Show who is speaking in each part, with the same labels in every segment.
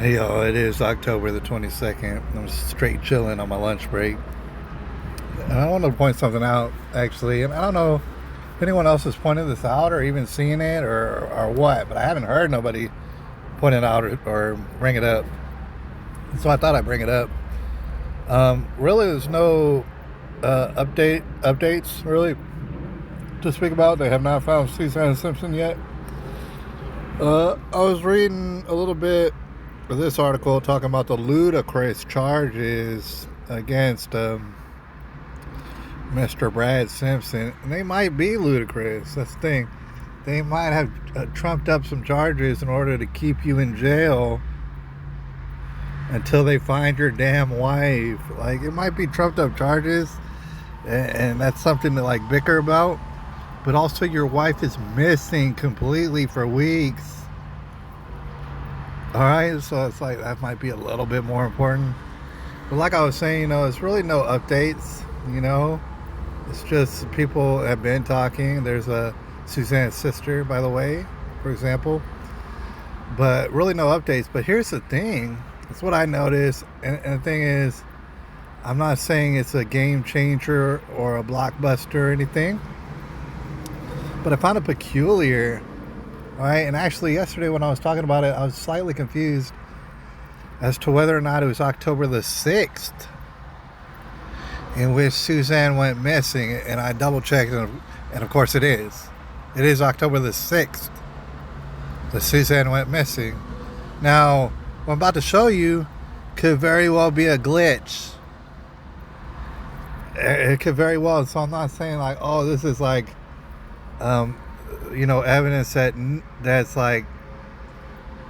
Speaker 1: Hey y'all, it is October the 22nd. I'm straight chilling on my lunch break. And I want to point something out, actually. And I don't know if anyone else has pointed this out or even seen it or what, but I haven't heard nobody point it out or bring it up. So I thought I'd bring it up. Really, there's no updates, really, to speak about. They have not found Suzanne and Simpson yet. I was reading a little bit of this article talking about the ludicrous charges against Mr. Brad Simpson, and they might be ludicrous. That's the thing. They might have trumped up some charges in order to keep you in jail until they find your damn wife. Like, it might be trumped up charges, and that's something to like bicker about. But also, your wife is missing completely for weeks. All right, so it's like that might be a little bit more important. But like I was saying, it's really no updates. It's just people have been talking. There's a Suzanne's sister, by the way, for example. But really no updates. But here's the thing. That's what I noticed. And the thing is, I'm not saying it's a game changer or a blockbuster or anything. But I found it peculiar. All right, and actually yesterday when I was talking about it, I was slightly confused as to whether or not it was October the 6th in which Suzanne went missing, and I double checked, and of course it is. It is October the 6th that Suzanne went missing. Now, what I'm about to show you could very well be a glitch. It could very well, so I'm not saying like, oh, this is like evidence that's like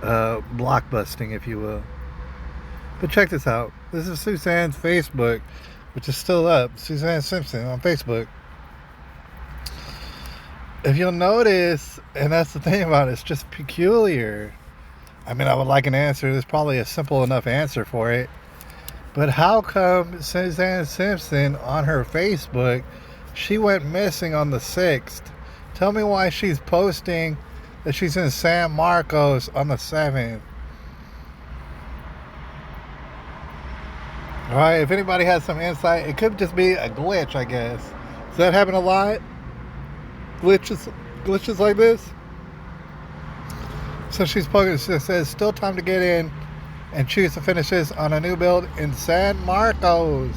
Speaker 1: blockbusting, if you will. But check this out. This is Suzanne's Facebook, which is still up. Suzanne Simpson on Facebook. If you'll notice, and that's the thing about it, it's just peculiar. I mean, I would like an answer. There's probably a simple enough answer for it. But how come Suzanne Simpson on her Facebook, she went missing on the 6th? Tell me why she's posting that she's in San Marcos on the 7th. Alright, if anybody has some insight, it could just be a glitch, I guess. Does that happen a lot? Glitches like this? So she's posting, it says, still time to get in and choose to finish this on a new build in San Marcos.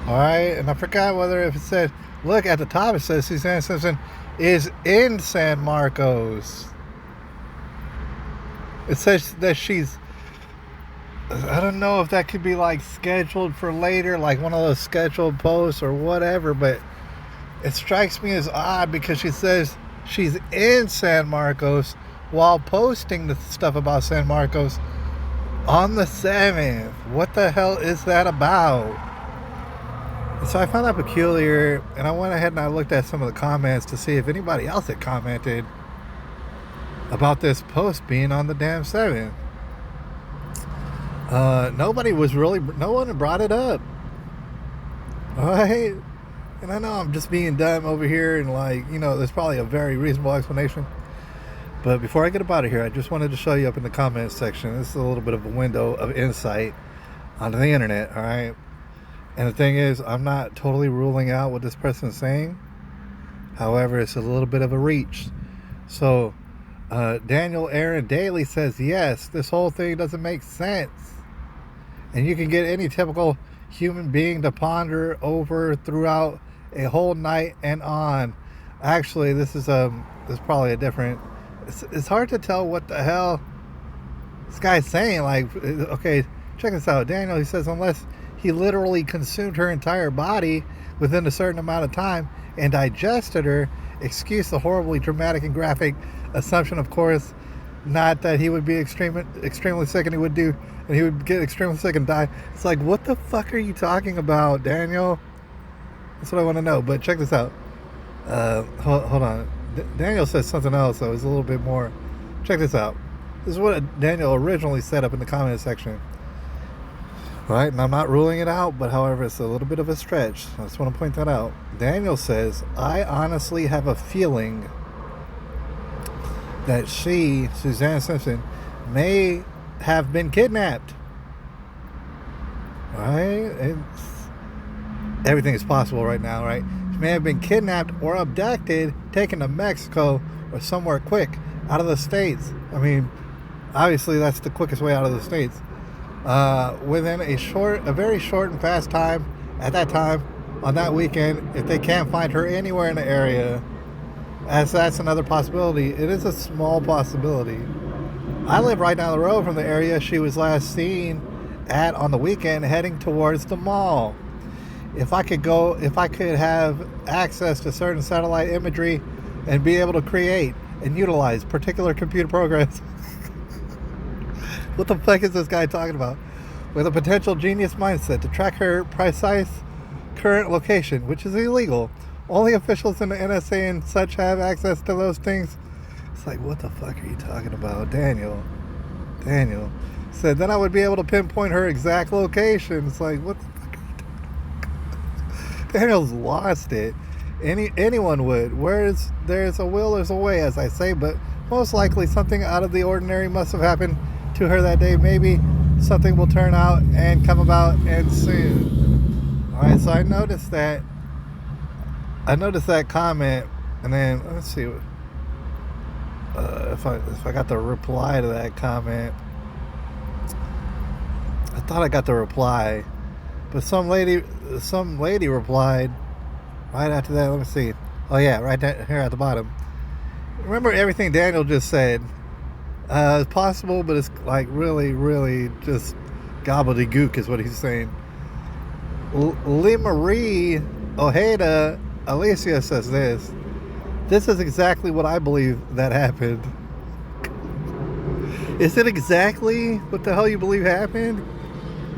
Speaker 1: Alright, and I forgot whether if it said, look at the top, it says Suzanne Simpson is in San Marcos. It says that she's, I don't know if that could be like scheduled for later, like one of those scheduled posts or whatever, but it strikes me as odd because she says she's in San Marcos while posting the stuff about San Marcos on the 7th. What the hell is that about? So I found that peculiar, and I went ahead and I looked at some of the comments to see if anybody else had commented about this post being on the damn 7th. No one had brought it up. Alright? And I know I'm just being dumb over here, and there's probably a very reasonable explanation. But before I get up out of here, I just wanted to show you up in the comments section. This is a little bit of a window of insight onto the internet, alright? And the thing is, I'm not totally ruling out what this person's saying. However, it's a little bit of a reach. So, Daniel Aaron Daly says, yes, this whole thing doesn't make sense. And you can get any typical human being to ponder over throughout a whole night and on. Actually, this is probably a different... It's hard to tell what the hell this guy's saying. Like, okay, check this out. Daniel, he says, unless he literally consumed her entire body within a certain amount of time and digested her. Excuse the horribly dramatic and graphic assumption, of course, not that he would be extremely sick and he would get extremely sick and die. It's like, what the fuck are you talking about, Daniel? That's what I want to know. But check this out. Hold on. Daniel says something else, so it's a little bit more. Check this out. This is what Daniel originally said up in the comment section. Right, and I'm not ruling it out, but however, it's a little bit of a stretch. I just want to point that out. Daniel says, I honestly have a feeling that she, Suzanne Simpson, may have been kidnapped. Right? Everything is possible right now, right? She may have been kidnapped or abducted, taken to Mexico or somewhere quick out of the States. I mean, obviously that's the quickest way out of the States. Within a very short and fast time, at that time, on that weekend, if they can't find her anywhere in the area, as that's another possibility. It is a small possibility. I live right down the road from the area she was last seen at on the weekend, heading towards the mall. If I could have access to certain satellite imagery and be able to create and utilize particular computer programs. What the fuck is this guy talking about? With a potential genius mindset to track her precise current location, which is illegal. Only officials in the NSA and such have access to those things. It's like, what the fuck are you talking about? Daniel said, then I would be able to pinpoint her exact location. It's like, what the fuck are you talking about? Daniel's lost it. Anyone would. There's a will, there's a way, as I say, but most likely something out of the ordinary must have happened to her that day. Maybe something will turn out and come about and soon. Alright, so I noticed that comment, and then let's see if I got the reply to that comment. I thought I got the reply, but some lady replied right after that. Let me see. Oh yeah, right here at the bottom. Remember everything Daniel just said. It's possible, but it's like really just gobbledygook is what he's saying. Lee Marie Ojeda Alicia says this. This is exactly what I believe that happened. Is it exactly what the hell you believe happened?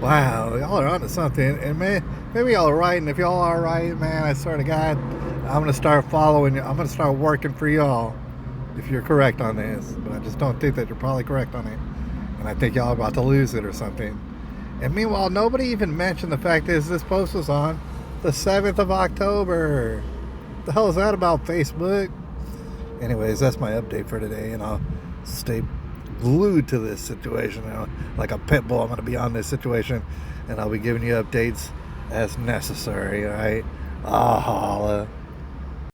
Speaker 1: Wow, y'all are onto something. And maybe y'all are right. And if y'all are right, man, I swear to God, I'm going to start following you. I'm going to start working for y'all if you're correct on this. But I just don't think that you're probably correct on it. And I think y'all are about to lose it or something. And meanwhile, nobody even mentioned the fact is this post was on the 7th of October. The hell is that about, Facebook? Anyways, that's my update for today, and I'll stay glued to this situation. You know, like a pit bull, I'm going to be on this situation, and I'll be giving you updates as necessary, alright? Holla.